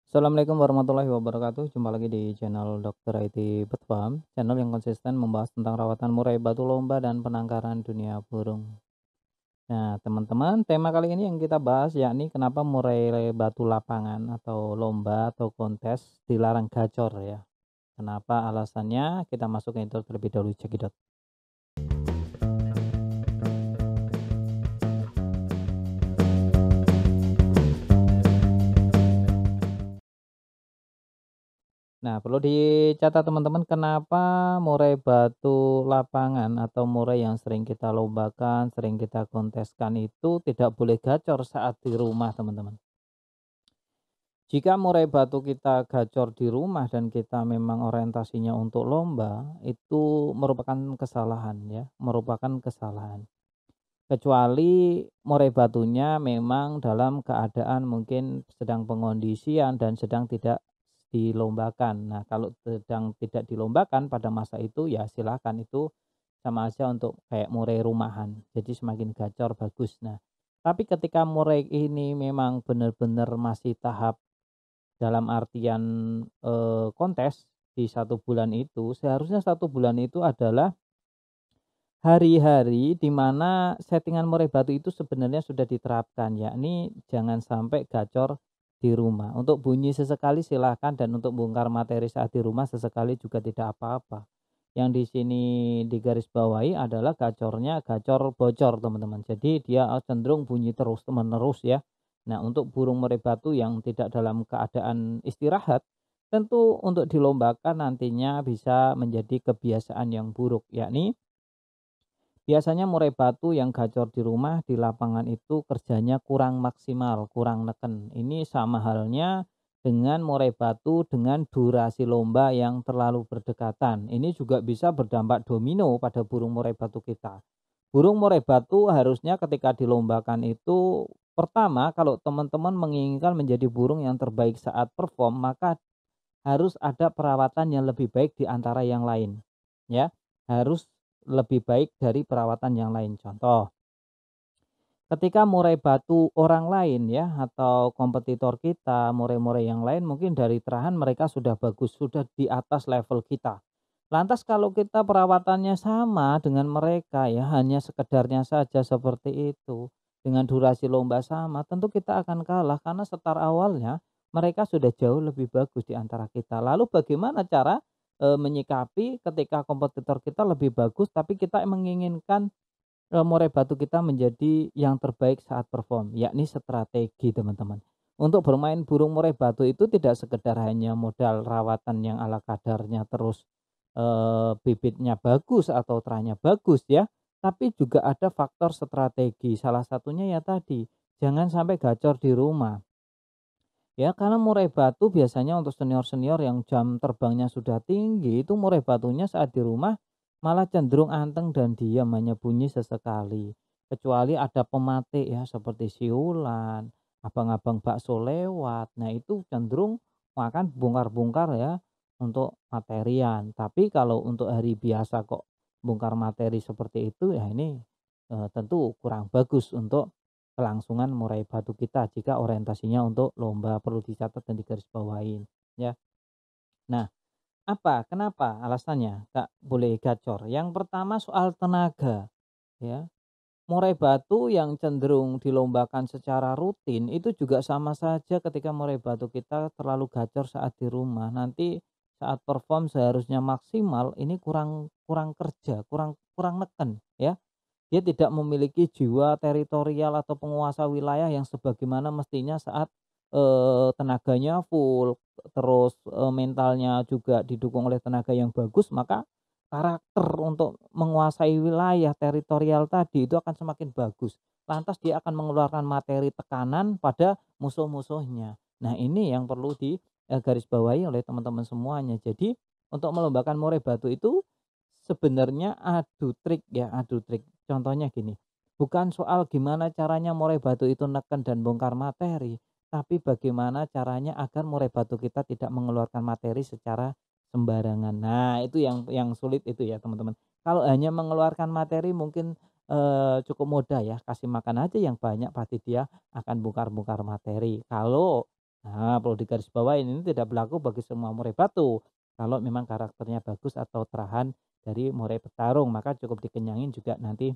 Assalamualaikum warahmatullahi wabarakatuh. Jumpa lagi di channel Dokter IT Petfam, channel yang konsisten membahas tentang rawatan murai batu lomba dan penangkaran dunia burung. Nah, teman-teman, tema kali ini yang kita bahas yakni kenapa murai batu lapangan atau lomba atau kontes dilarang gacor ya. Kenapa alasannya? Kita masuk ke intro terlebih dahulu, cekidot. Nah, perlu dicatat teman-teman, kenapa murai batu lapangan atau murai yang sering kita lombakan, sering kita konteskan itu tidak boleh gacor saat di rumah, teman-teman. Jika murai batu kita gacor di rumah dan kita memang orientasinya untuk lomba, itu merupakan kesalahan ya, merupakan kesalahan. Kecuali murai batunya memang dalam keadaan mungkin sedang pengondisian dan sedang tidak dilombakan. Nah, kalau sedang tidak dilombakan pada masa itu ya silakan, itu sama aja untuk kayak murai rumahan. Jadi semakin gacor bagus. Nah, tapi ketika murai ini memang benar-benar masih tahap dalam artian kontes di 1 bulan itu, seharusnya 1 bulan itu adalah hari-hari di mana settingan murai batu itu sebenarnya sudah diterapkan, yakni jangan sampai gacor di rumah. Untuk bunyi sesekali silahkan, dan untuk bongkar materi saat di rumah sesekali juga tidak apa-apa. Yang di sini digarisbawahi adalah gacornya gacor bocor, teman-teman. Jadi dia cenderung bunyi terus-menerus ya. Nah, untuk burung murai batu yang tidak dalam keadaan istirahat, tentu untuk dilombakan nantinya bisa menjadi kebiasaan yang buruk, yakni biasanya murai batu yang gacor di rumah, di lapangan itu kerjanya kurang maksimal, kurang neken. Ini sama halnya dengan murai batu dengan durasi lomba yang terlalu berdekatan. Ini juga bisa berdampak domino pada burung murai batu kita. Burung murai batu harusnya ketika dilombakan itu, pertama, kalau teman-teman menginginkan menjadi burung yang terbaik saat perform, maka harus ada perawatan yang lebih baik di antara yang lain, ya. Harus lebih baik dari perawatan yang lain. Contoh, ketika murai batu orang lain ya atau kompetitor kita, murai-murai yang lain mungkin dari terahan mereka sudah bagus, sudah di atas level kita. Lantas kalau kita perawatannya sama dengan mereka ya, hanya sekedarnya saja seperti itu, dengan durasi lomba sama, tentu kita akan kalah karena start awalnya mereka sudah jauh lebih bagus di antara kita. Lalu bagaimana cara menyikapi ketika kompetitor kita lebih bagus tapi kita menginginkan murai batu kita menjadi yang terbaik saat perform, yakni strategi, teman-teman. Untuk bermain burung murai batu itu tidak sekedar hanya modal rawatan yang ala kadarnya terus, bibitnya bagus atau teranya bagus ya, tapi juga ada faktor strategi. Salah satunya ya tadi, jangan sampai gacor di rumah. Ya, karena murai batu biasanya untuk senior-senior yang jam terbangnya sudah tinggi, itu murai batunya saat di rumah malah cenderung anteng dan diam, hanya bunyi sesekali. Kecuali ada pematik ya, seperti siulan, abang-abang bakso lewat. Nah, itu cenderung makan bongkar-bongkar ya untuk materian. Tapi kalau untuk hari biasa kok bongkar materi seperti itu, ya ini tentu kurang bagus untuk kelangsungan murai batu kita jika orientasinya untuk lomba, perlu dicatat dan digarisbawahi ya. Nah, kenapa alasannya Kak boleh gacor? Yang pertama soal tenaga ya. Murai batu yang cenderung dilombakan secara rutin itu juga sama saja ketika murai batu kita terlalu gacor saat di rumah. Nanti saat perform seharusnya maksimal, ini kurang kurang kerja, kurang kurang neken ya. Dia tidak memiliki jiwa teritorial atau penguasa wilayah yang sebagaimana mestinya saat, tenaganya full, terus, mentalnya juga didukung oleh tenaga yang bagus, maka karakter untuk menguasai wilayah teritorial tadi itu akan semakin bagus. Lantas dia akan mengeluarkan materi tekanan pada musuh-musuhnya. Nah, ini yang perlu garis bawahi oleh teman-teman semuanya. Jadi untuk melombakan murai batu itu sebenarnya adu trik ya, adu trik. Contohnya gini, bukan soal gimana caranya murai batu itu neken dan bongkar materi, tapi bagaimana caranya agar murai batu kita tidak mengeluarkan materi secara sembarangan. Nah, itu yang sulit itu ya, teman-teman. Kalau hanya mengeluarkan materi mungkin, cukup mudah ya, kasih makan aja yang banyak pasti dia akan bongkar-bongkar materi. Kalau Nah, perlu digarisbawahi ini tidak berlaku bagi semua murai batu. Kalau memang karakternya bagus atau terahan dari murai petarung, maka cukup dikenyangin juga nanti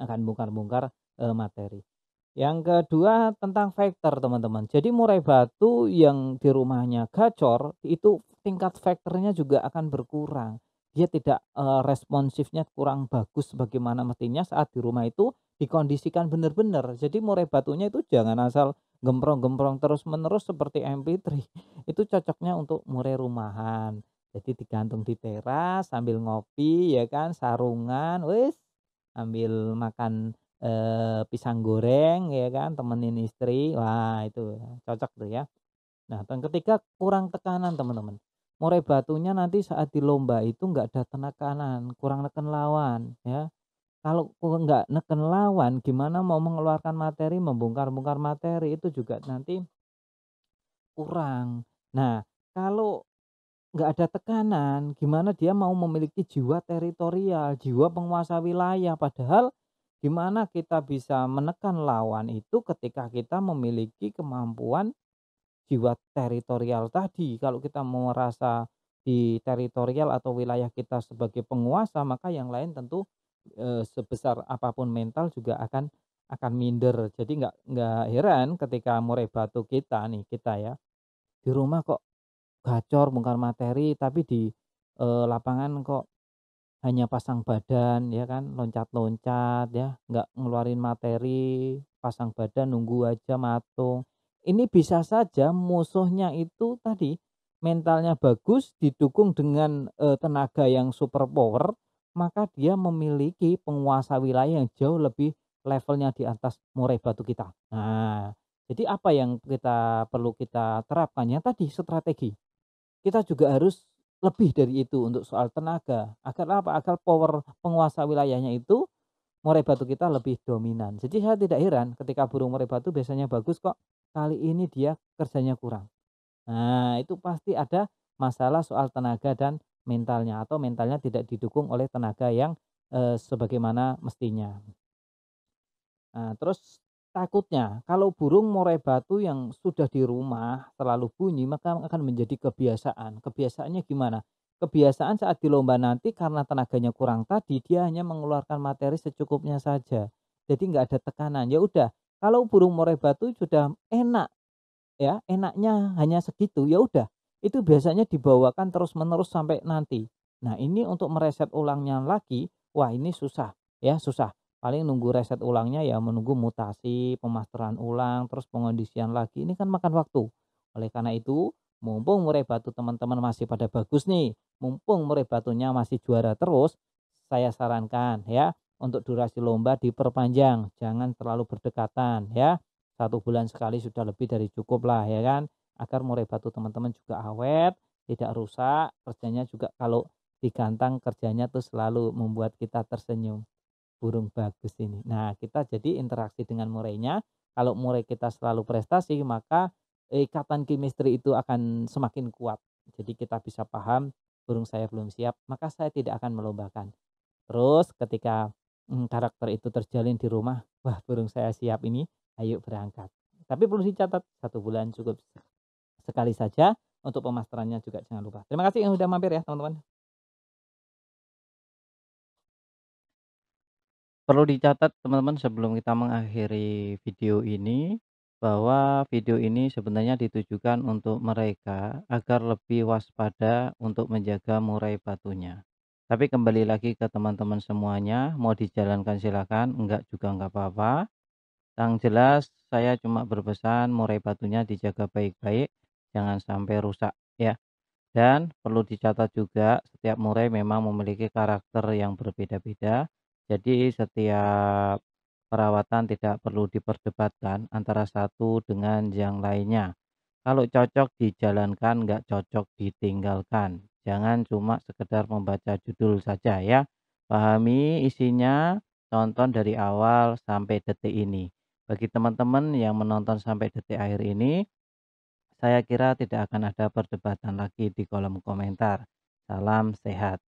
akan bongkar-bongkar, materi. Yang kedua tentang faktor teman-teman. Jadi murai batu yang di rumahnya gacor, itu tingkat faktornya juga akan berkurang. Dia tidak, responsifnya kurang bagus sebagaimana mestinya saat di rumah itu dikondisikan benar-benar. Jadi murai batunya itu jangan asal gemprong-gemprong terus-menerus seperti MP3. Itu cocoknya untuk murai rumahan. Jadi digantung di teras sambil ngopi ya kan, sarungan, wis sambil makan pisang goreng ya kan, temenin istri, wah itu cocok tuh ya. Nah yang ketiga kurang tekanan teman-teman. Murai batunya nanti saat di lomba itu nggak ada tekanan, kurang neken lawan ya. Kalau nggak neken lawan gimana mau mengeluarkan materi, membongkar-bongkar materi itu juga nanti kurang. Nah kalau nggak ada tekanan, gimana dia mau memiliki jiwa teritorial, jiwa penguasa wilayah, padahal gimana kita bisa menekan lawan itu ketika kita memiliki kemampuan jiwa teritorial tadi. Kalau kita mau merasa di teritorial atau wilayah kita sebagai penguasa, maka yang lain tentu, sebesar apapun mental juga akan minder. Jadi nggak heran ketika murai batu kita nih, kita ya, di rumah kok gacor bongkar materi, tapi di, lapangan kok hanya pasang badan ya kan, loncat-loncat ya, nggak ngeluarin materi, pasang badan nunggu aja matung. Ini bisa saja musuhnya itu tadi, mentalnya bagus didukung dengan, tenaga yang super power, maka dia memiliki penguasa wilayah yang jauh lebih levelnya di atas murai batu kita. Nah, jadi apa yang perlu kita terapkan, yang tadi strategi. Kita juga harus lebih dari itu untuk soal tenaga, agar apa? Agar power penguasa wilayahnya itu, murai batu kita lebih dominan. Jadi saya tidak heran ketika burung murai batu biasanya bagus kok, kali ini dia kerjanya kurang. Nah, itu pasti ada masalah soal tenaga dan mentalnya, atau mentalnya tidak didukung oleh tenaga yang, sebagaimana mestinya. Nah, terus takutnya kalau burung murai batu yang sudah di rumah terlalu bunyi maka akan menjadi kebiasaan. Kebiasaannya gimana? Kebiasaan saat di lomba nanti karena tenaganya kurang tadi dia hanya mengeluarkan materi secukupnya saja. Jadi nggak ada tekanan. Ya udah, kalau burung murai batu sudah enak ya, enaknya hanya segitu, ya udah. Itu biasanya dibawakan terus-menerus sampai nanti. Nah, ini untuk mereset ulangnya lagi, wah ini susah ya, susah. Paling nunggu reset ulangnya ya menunggu mutasi, pemasteran ulang, terus pengondisian lagi, ini kan makan waktu. Oleh karena itu, mumpung murai batu teman-teman masih pada bagus nih, mumpung murai batunya masih juara terus, saya sarankan ya, untuk durasi lomba diperpanjang, jangan terlalu berdekatan ya. 1 bulan sekali sudah lebih dari cukup lah ya kan, agar murai batu teman-teman juga awet, tidak rusak, kerjanya juga kalau digantang kerjanya tuh selalu membuat kita tersenyum. Burung bagus ini. Nah, kita jadi interaksi dengan murainya, kalau murai kita selalu prestasi, maka ikatan chemistry itu akan semakin kuat. Jadi kita bisa paham, burung saya belum siap, maka saya tidak akan melombakan. Terus ketika, karakter itu terjalin di rumah, wah burung saya siap ini, ayo berangkat. Tapi perlu dicatat 1 bulan cukup sekali saja, untuk pemasterannya juga jangan lupa. Terima kasih yang sudah mampir ya teman-teman. Perlu dicatat teman-teman sebelum kita mengakhiri video ini, bahwa video ini sebenarnya ditujukan untuk mereka agar lebih waspada untuk menjaga murai batunya. Tapi kembali lagi ke teman-teman semuanya, mau dijalankan silakan, enggak juga enggak apa-apa. Yang jelas saya cuma berpesan murai batunya dijaga baik-baik, jangan sampai rusak ya. Dan perlu dicatat juga setiap murai memang memiliki karakter yang berbeda-beda. Jadi setiap perawatan tidak perlu diperdebatkan antara satu dengan yang lainnya. Kalau cocok dijalankan, nggak cocok ditinggalkan. Jangan cuma sekedar membaca judul saja ya. Pahami isinya, tonton dari awal sampai detik ini. Bagi teman-teman yang menonton sampai detik akhir ini, saya kira tidak akan ada perdebatan lagi di kolom komentar. Salam sehat.